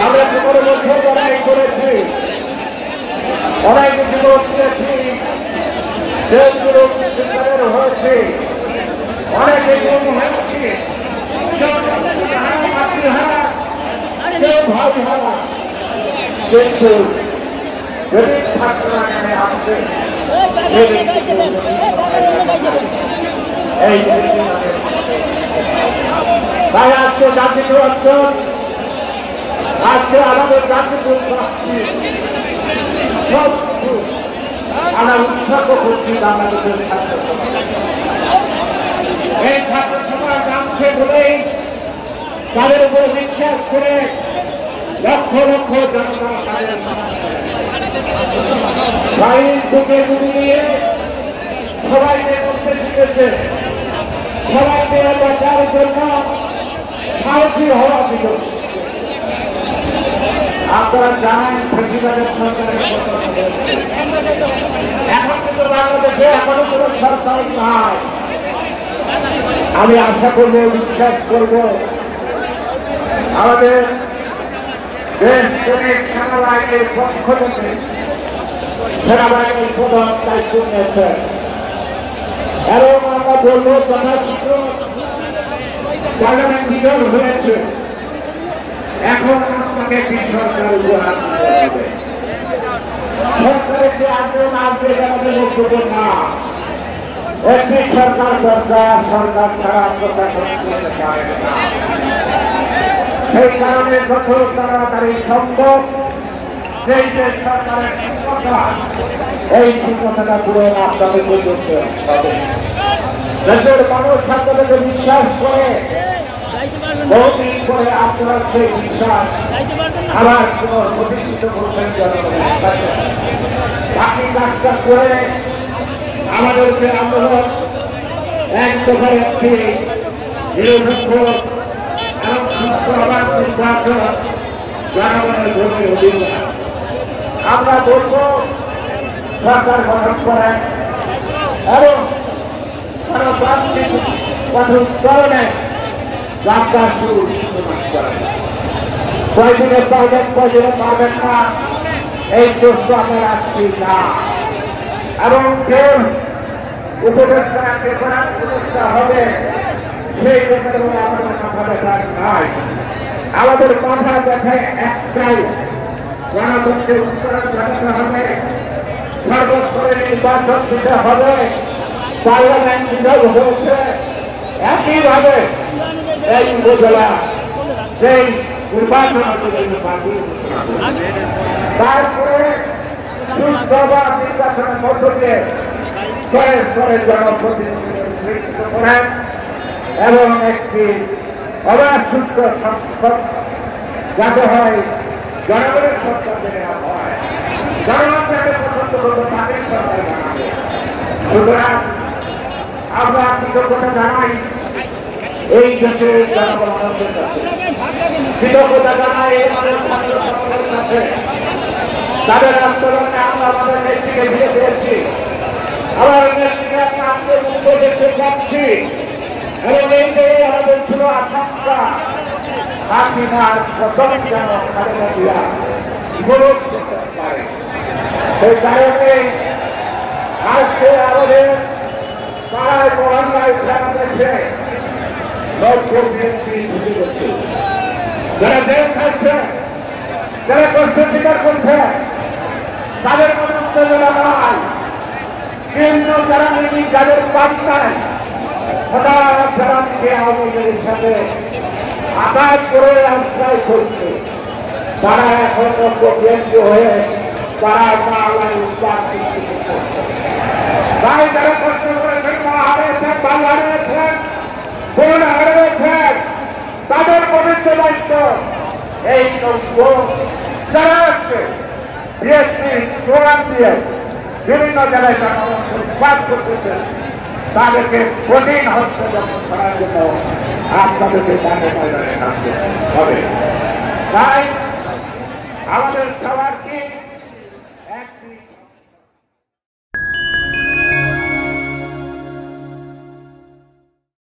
আমরা জীবনে মধ্যে লড়াই করেছি, অনেক জীবন দিয়েছি, দেশগুলো শিক্ষারের হয়েছে, অনেকে জীবন হয়েছে, মাতৃহারা, কেউ ভাই হারা, কিন্তু যদি ছাত্ররা এখানে আসে এই তাই আজকে জাতীয় অর্জন, আজকে আমাদের জাতীয় প্রাপ্তি সব কিছু আমরা উৎসর্গ করছি বাংলাদেশের ছাত্র সমাজ। এই ছাত্র সমাজ নামছে বলেই তাদের উপর বিশ্বাস করে লক্ষ লক্ষ জনতা তাদের বুকে বুকে নিয়ে সবাইকে করতে শিখেছে, সবাইকে বাঁচার জন্য সাহসী হওয়া দিবস। আপনারা জানেন ফেসিবাদের সরকারের এখন কিন্তু বাংলাদেশে এখনো কোনো সরকার নাই। আমি আশা করবো, বিশ্বাস করবো আমাদের দেশ প্রেমিক সেনাবাহিনীর পক্ষ থেকে সেনাবাহিনীর প্রধান দায়িত্ব নিয়েছে এবং আমরা বলবো যথাযথ পার্লামেন্ট বিজন হয়েছে। এখন আপনাকে একটি সরকার উপহার দিতে হবে। সরকারের যে আন্দোলন আসবে আমাদের বক্তব্য না, একটি সরকার দরকার, সরকার ছাড়া প্রশাসন করতে পারে না। সেই কারণে যত তাড়াতাড়ি সম্ভব এই যে সরকারের ক্ষমতা, এই ক্ষমতাটা পুরো আপনাদের করতে হবে। দেশের মানুষ আপনাদেরকে বিশ্বাস করে, বহুদিন পরে আপনার সেই বিশ্বাস আবার পুনঃ প্রতিষ্ঠিত করছেন জনগণের কাছে। বাকি কাজটা করে আমাদেরকে আন্দোলন এক দফায় একটি নিরপেক্ষ এবং সুস্থ আবার নির্বাচন জনগণের ভোটের অধিকার। আমরা বলব সরকার গঠন করেন এবং গণতান্ত্রিক উত্তরণে যাত্রা শুরু করেন। কয়দিনে পাবেন, কয়দিনে পাবেন না, এই প্রশ্ন আমরা রাখছি না। এবং কেউ উপদেষ্টা উপদেষ্টা হবে সেই ব্যাপারে আমাদের মাথা ব্যথা নাই। আমাদের মাথা ব্যথা একটাই, গণতন্ত্রের উত্তরণ ঘটাতে হবে, সর্বস্তরে নির্বাচন দিতে হবে, পার্লামেন্ট বিভাগ হয়েছে। একইভাবে এই উপজেলা সেই নির্বাচন তারপরে সুস্থ বা নির্বাচনের মধ্য দিয়ে স্তরে স্তরে জনপ্রতিনিধিত্ব করেন এবং একটি অবাধ সুস্থ সংসদ যাতে হয়, জনগণের সরকার দেওয়া হয়, জনগণ যাকে পছন্দ করবো তাদের সরকার বানাবে। সুতরাং আমরা কৃতজ্ঞতা জানাই এই দেশের জনগণের কাছে, কৃতজ্ঞতা জানাই আমাদের ছাত্র সমাজের কাছে। তাদের আন্দোলনে আমরা আমাদের নেত্রীকে ফিরে পেয়েছি, আমার নেত্রীকে আমরা আমাদের মুক্ত দেখতে পাচ্ছি এবং এই যে আমাদের ছিল আশঙ্কা হাসিনার প্রথম যেন খালেদা বিপরীত করতে পারে। সেই কারণে আজকে আমাদের পাড়ায় মহল্লায় সারা দেশে ঢুকে যাচ্ছে, যারা জেল খাচ্ছে, যারা কষ্ট স্বীকার করছে, তাদের মনে উত্তেজনা নয়, কিন্তু যারা নিজে যাদের পাল্টায় হঠাৎ যারা নিজে আওয়ামী সাথে আঘাত করে আশ্রয় করছে, তারা এখন কেন্দ্র হয়ে তারা বাংলায় উৎপাদ সৃষ্টি করছে। তাই যারা কষ্ট করেছেন, মা হারিয়েছেন, ভাই হারিয়েছেন, বোন হারিয়েছেন, তাদের পবিত্র দায়িত্ব এই যারা আছে বিএসপি স্লোগান দিয়ে বিভিন্ন জায়গায় তারা উৎপাদ করতেছেন, তাদেরকে কঠিন হস্তক্ষেপ করার জন্য আপনাদেরকে ময়দানে নামতে হবে। তাই আমাদের সবার